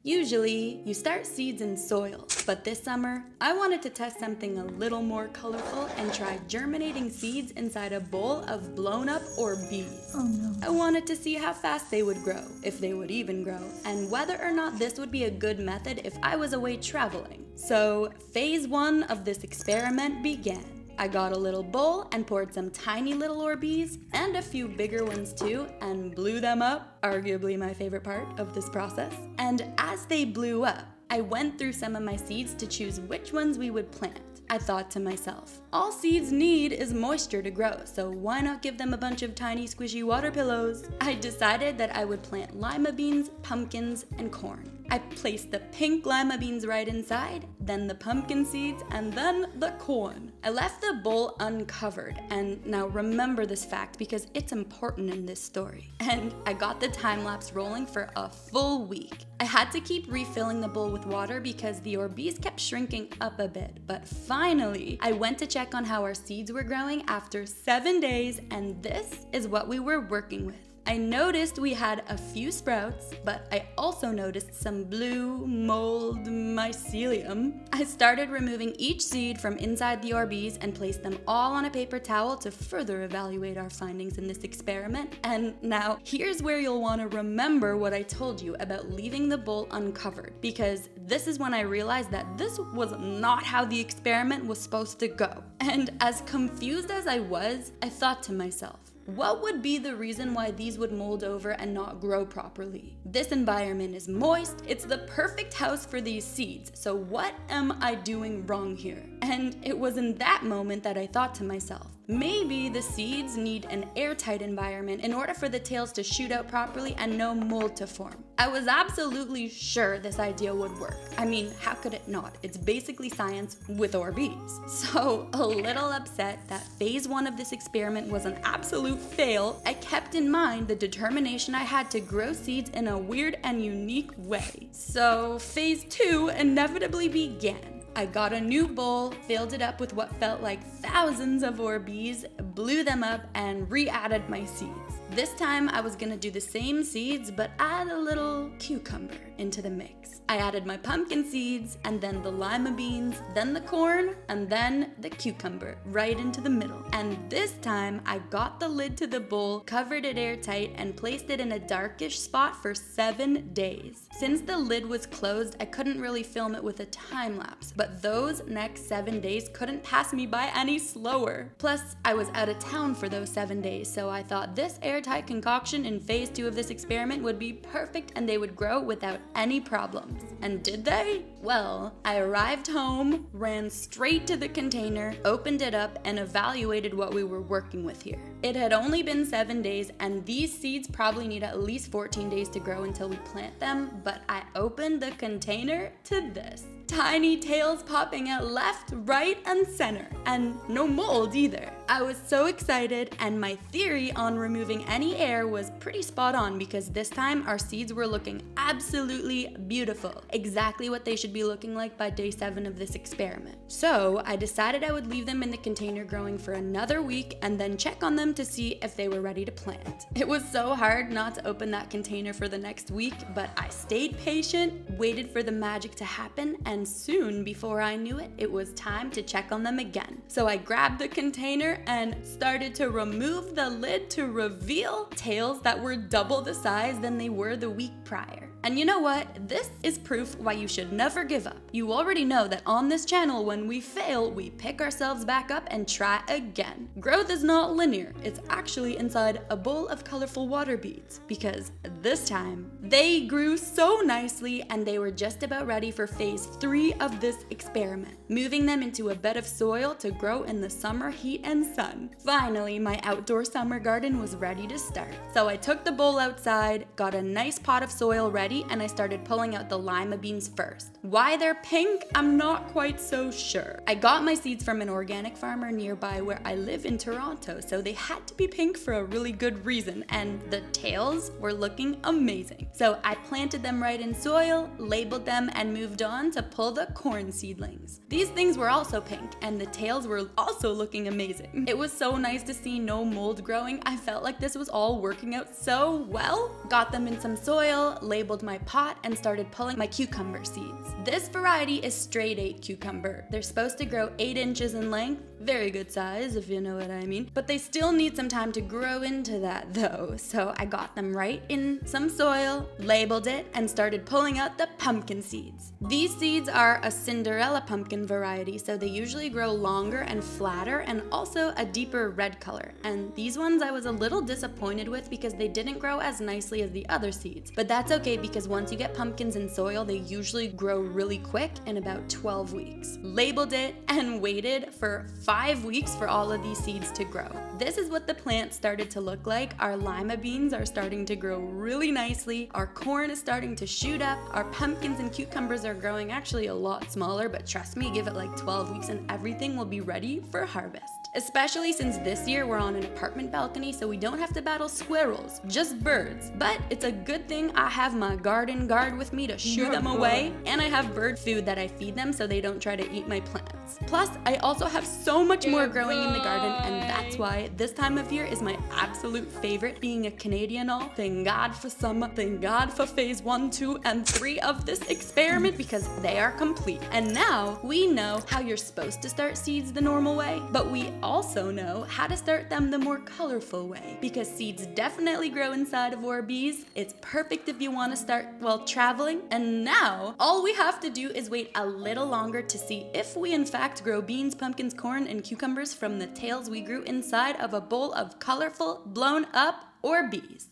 Usually, you start seeds in soil, but this summer, I wanted to test something a little more colorful and try germinating seeds inside a bowl of blown-up ORBEEZE. Oh no. I wanted to see how fast they would grow, if they would even grow, and whether or not this would be a good method if I was away traveling. So, phase 1 of this experiment began. I got a little bowl and poured some tiny little ORBEEZE and a few bigger ones too and blew them up, arguably my favorite part of this process. And as they blew up, I went through some of my seeds to choose which ones we would plant. I thought to myself, all seeds need is moisture to grow, so why not give them a bunch of tiny squishy water pillows? I decided that I would plant lima beans, pumpkins, and corn. I placed the pink lima beans right inside, then the pumpkin seeds, and then the corn. I left the bowl uncovered, and now remember this fact because it's important in this story. And I got the time lapse rolling for a full week. I had to keep refilling the bowl with water because the ORBEEZE kept shrinking up a bit, but finally, I went to check on how our seeds were growing after 7 days, and this is what we were working with. I noticed we had a few sprouts, but I also noticed some blue mold mycelium. I started removing each seed from inside the ORBEEZE and placed them all on a paper towel to further evaluate our findings in this experiment. And now, here's where you'll want to remember what I told you about leaving the bowl uncovered, because this is when I realized that this was not how the experiment was supposed to go. And as confused as I was, I thought to myself, what would be the reason why these would mold over and not grow properly? This environment is moist, it's the perfect house for these seeds, so what am I doing wrong here? And it was in that moment that I thought to myself, maybe the seeds need an airtight environment in order for the tails to shoot out properly and no mold to form. I was absolutely sure this idea would work. I mean, how could it not? It's basically science with ORBEEZE. So, a little upset that phase 1 of this experiment was an absolute fail, I kept in mind the determination I had to grow seeds in a weird and unique way. So, phase 2 inevitably began. I got a new bowl, filled it up with what felt like thousands of ORBEEZE, blew them up, and re-added my seeds. This time I was gonna do the same seeds, but add a little cucumber into the mix. I added my pumpkin seeds, and then the lima beans, then the corn, and then the cucumber right into the middle. And this time I got the lid to the bowl, covered it airtight, and placed it in a darkish spot for 7 days. Since the lid was closed, I couldn't really film it with a time lapse, but those next 7 days couldn't pass me by any slower. Plus, I was out of town for those 7 days, so I thought this airtight concoction in phase 2 of this experiment would be perfect and they would grow without any problems. And did they? Well, I arrived home, ran straight to the container, opened it up, and evaluated what we were working with here. It had only been 7 days, and these seeds probably need at least 14 days to grow until we plant them, but I opened the container to this. Tiny tails popping out left, right, and center, and no mold either. I was so excited, and my theory on removing any air was pretty spot on because this time our seeds were looking absolutely beautiful, exactly what they should be looking like by day 7 of this experiment. So I decided I would leave them in the container growing for another week and then check on them to see if they were ready to plant. It was so hard not to open that container for the next week, but I stayed patient, waited for the magic to happen, and soon before I knew it, it was time to check on them again. So I grabbed the container and started to remove the lid to reveal tails that were double the size than they were the week prior. And you know what? This is proof why you should never give up. You already know that on this channel, when we fail, we pick ourselves back up and try again. Growth is not linear. It's actually inside a bowl of colorful water beads, because this time, they grew so nicely and they were just about ready for phase 3 of this experiment, moving them into a bed of soil to grow in the summer heat and sun. Finally, my outdoor summer garden was ready to start. So I took the bowl outside, got a nice pot of soil ready, and I started pulling out the lima beans first. Why they're pink, I'm not quite so sure. I got my seeds from an organic farmer nearby where I live in Toronto, so they had to be pink for a really good reason, and the tails were looking amazing. So I planted them right in soil, labeled them, and moved on to pull the corn seedlings. These things were also pink, and the tails were also looking amazing. It was so nice to see no mold growing. I felt like this was all working out so well. Got them in some soil, labeled filled my pot and started pulling my cucumber seeds. This variety is straight 8 cucumber. They're supposed to grow 8 inches in length, very good size if you know what I mean, but they still need some time to grow into that though. So I got them right in some soil, labeled it, and started pulling out the pumpkin seeds. These seeds are a Cinderella pumpkin variety, so they usually grow longer and flatter and also a deeper red color. And these ones I was a little disappointed with because they didn't grow as nicely as the other seeds. But that's okay because once you get pumpkins in soil, they usually grow really quick in about 12 weeks. Labeled it and waited for 5 weeks for all of these seeds to grow. This is what the plant started to look like. Our lima beans are starting to grow really nicely. Our corn is starting to shoot up. Our pumpkins and cucumbers are growing actually a lot smaller, but trust me, give it like 12 weeks and everything will be ready for harvest. Especially since this year we're on an apartment balcony, so we don't have to battle squirrels, just birds. But it's a good thing I have my garden guard with me to shoo them away, and I have bird food that I feed them so they don't try to eat my plants. Plus, I also have so much more growing in the garden, and that's why this time of year is my absolute favorite. Being a Canadian all, thank God for summer, thank God for phase 1, 2, and 3 of this experiment because they are complete. And now we know how you're supposed to start seeds the normal way, but we also know how to start them the more colorful way because seeds definitely grow inside of ORBEEZE. It's perfect if you want to start while traveling. And now all we have to do is wait a little longer to see if we in fact grow beans, pumpkins, corn, and cucumbers from the tails we grew inside of a bowl of colorful, blown up ORBEEZE.